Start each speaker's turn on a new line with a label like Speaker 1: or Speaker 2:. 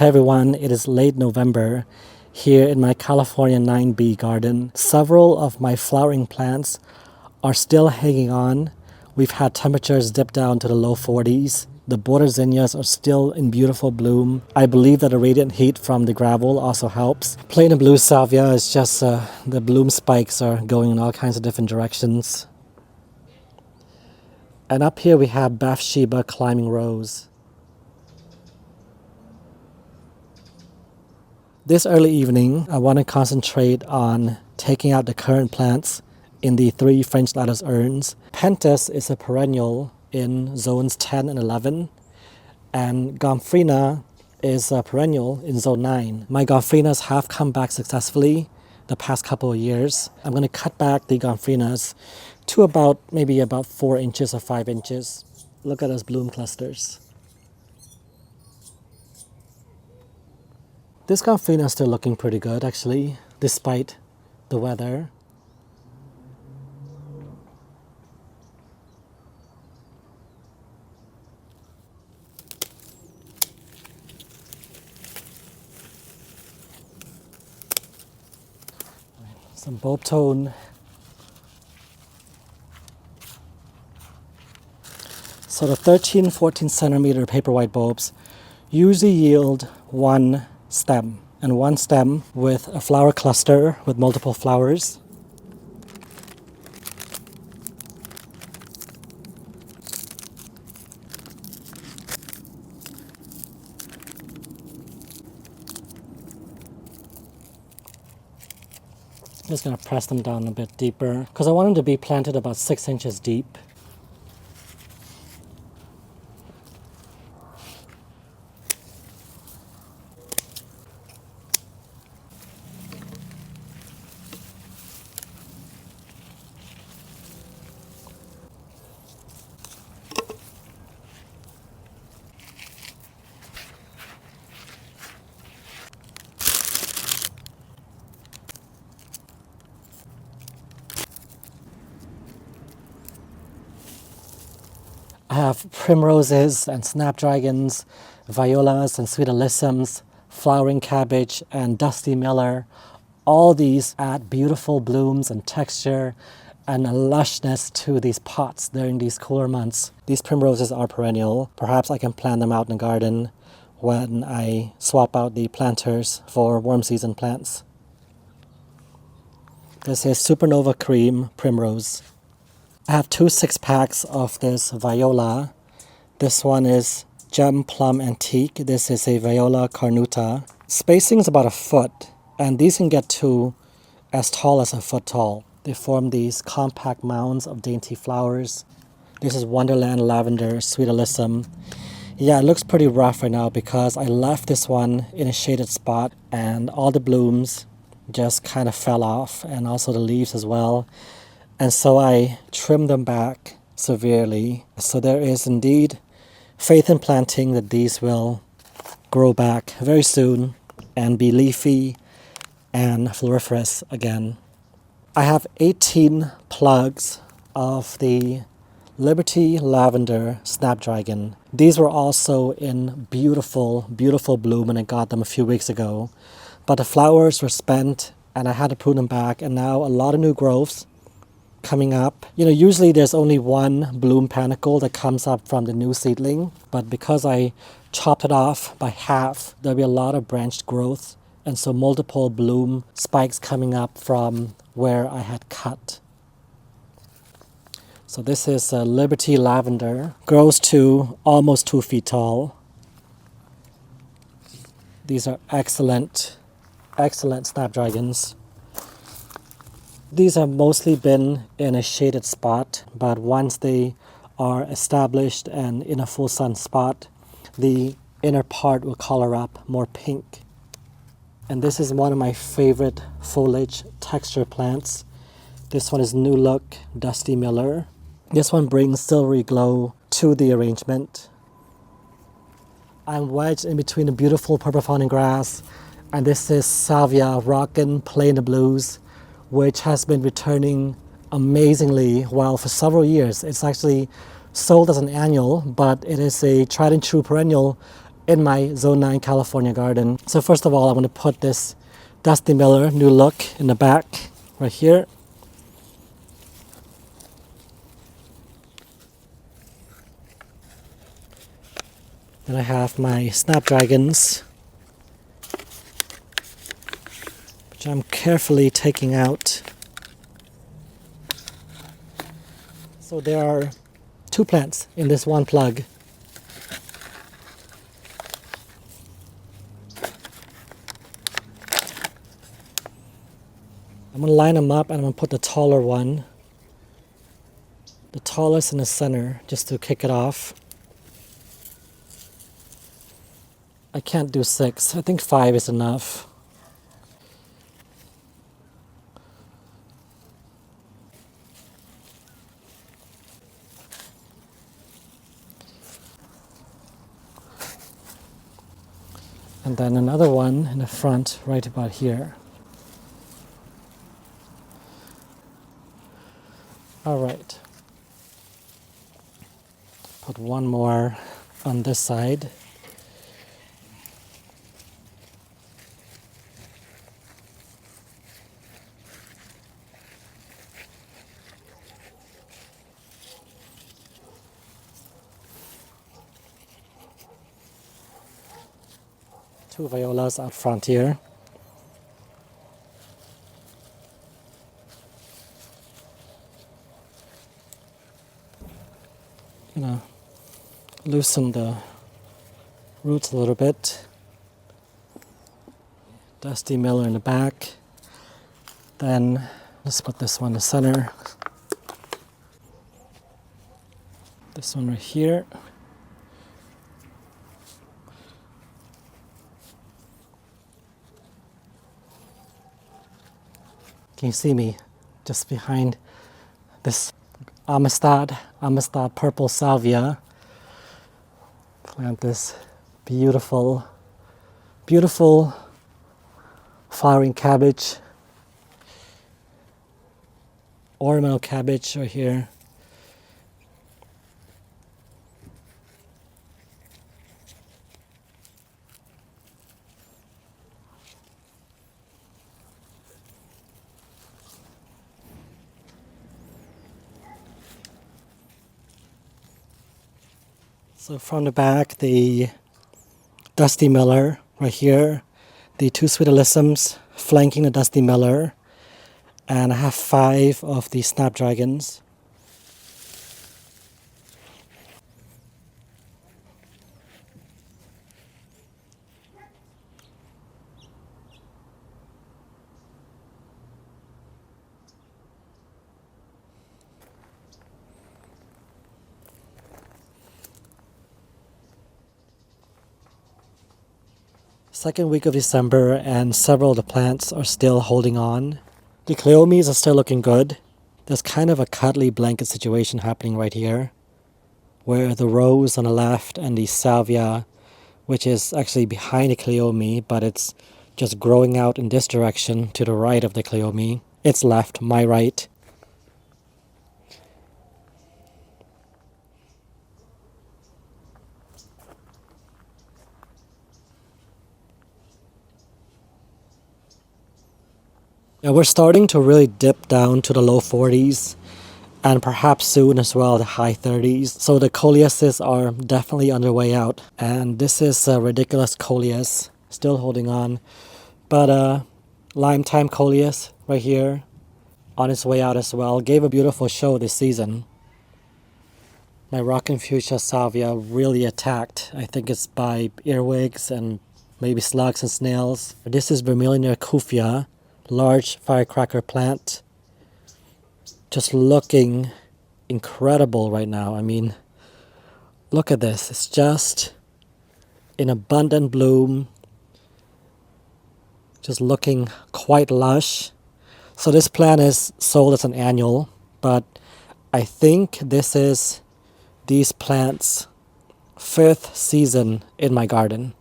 Speaker 1: Hey everyone, it is late November here in my California 9B garden. Several of my flowering plants are still hanging on. We've had temperatures dip down to the low 40s. The border zinnias are still in beautiful bloom. I believe that the radiant heat from the gravel also helps. Plain and blue salvia is just, the bloom spikes are going in all kinds of different directions. And up here we have Bathsheba climbing rose. This early evening, I want to concentrate on taking out the current plants in the 3 French lattice urns. Pentas is a perennial in zones 10 and 11, and Gomphrena is a perennial in zone 9. My Gompphrenas have come back successfully the past couple of years. I'm going to cut back the Gompphrenas to maybe about 4 inches or 5 inches. Look at those bloom clusters. This Gomphrena is still looking pretty good actually, despite the weather. Some bulb tone. So the 13-14 centimeter Paperwhite bulbs usually yield one stem, and one stem with a flower cluster with multiple flowers. I'm just going to press them down a bit deeper because I want them to be planted about 6 inches deep. I have Primroses and Snapdragons, Violas and sweet Alyssums, flowering cabbage and dusty miller. All these add beautiful blooms and texture and a lushness to these pots during these cooler months. These Primroses are perennial. Perhaps I can plant them out in the garden when I swap out the planters for warm season plants. This is Supernova Cream Primrose. I have 2 6-packs of this Viola. This one is Gem Plum Antique. This is a Viola Carnuta. Spacing is about 1 foot, and these can get to as tall as 1 foot tall. They form these compact mounds of dainty flowers. This is Wonderland Lavender Sweet Alyssum. Yeah, it looks pretty rough right now because I left this one in a shaded spot and all the blooms just kind of fell off, and also the leaves as well. And so I trimmed them back severely. So there is indeed faith in planting that these will grow back very soon and be leafy and floriferous again. I have 18 plugs of the Liberty Lavender Snapdragon. These were also in beautiful, beautiful bloom when I got them a few weeks ago. But the flowers were spent and I had to prune them back, and now a lot of new growths coming up. You know, usually there's only one bloom panicle that comes up from the new seedling, but because I chopped it off by half, there'll be a lot of branched growth, and so multiple bloom spikes coming up from where I had cut. So this is Liberty Lavender. Grows to almost 2 feet tall. These are excellent, excellent Snapdragons. These have mostly been in a shaded spot, but once they are established and in a full sun spot, the inner part will color up more pink. And this is one of my favorite foliage texture plants. This one is New Look Dusty Miller. This one brings silvery glow to the arrangement. I'm wedged in between the beautiful purple fawning grass, and this is Salvia Rockin' Play in the Blues, which has been returning amazingly well for several years. It's actually sold as an annual, but it is a tried and true perennial in my Zone 9 California garden. So first of all, I'm going to put this Dusty Miller New Look in the back right here. Then I have my Snapdragons, which I'm carefully taking out. So there are 2 plants in this one plug. I'm going to line them up and I'm going to put the taller one, the tallest in the center, just to kick it off. I can't do 6. I think 5 is enough. And then another one in the front, right about here. All right. Put one more on this side. Two violas out front here. Gonna loosen the roots a little bit. Dusty Miller in the back. Then let's put this one in the center. This one right here. Can you see me just behind this Amistad purple salvia? Plant this beautiful flowering cabbage, ornamental cabbage right here. So from the back, the Dusty Miller right here, the 2 sweet Alyssums flanking the Dusty Miller, and I have 5 of the Snapdragons. Second week of December, and several of the plants are still holding on. The Cleomes are still looking good. There's kind of a cuddly blanket situation happening right here, where the rose on the left and the salvia, which is actually behind the Cleome, but it's just growing out in this direction to the right of the Cleome. It's left, my right. Yeah, we're starting to really dip down to the low 40s, and perhaps soon as well the high 30s. So the Coleuses are definitely on their way out. And this is a ridiculous Coleus, still holding on. But Lime Time Coleus right here, on its way out as well. Gave a beautiful show this season. My Rockin' Fuchsia Salvia really attacked. I think it's by earwigs and maybe slugs and snails. This is Vermilion Kufia, large firecracker plant. Just looking incredible right now. I mean, look at this. It's just in abundant bloom. Just looking quite lush. So this plant is sold as an annual, but I think this is these plants' 5th season in my garden.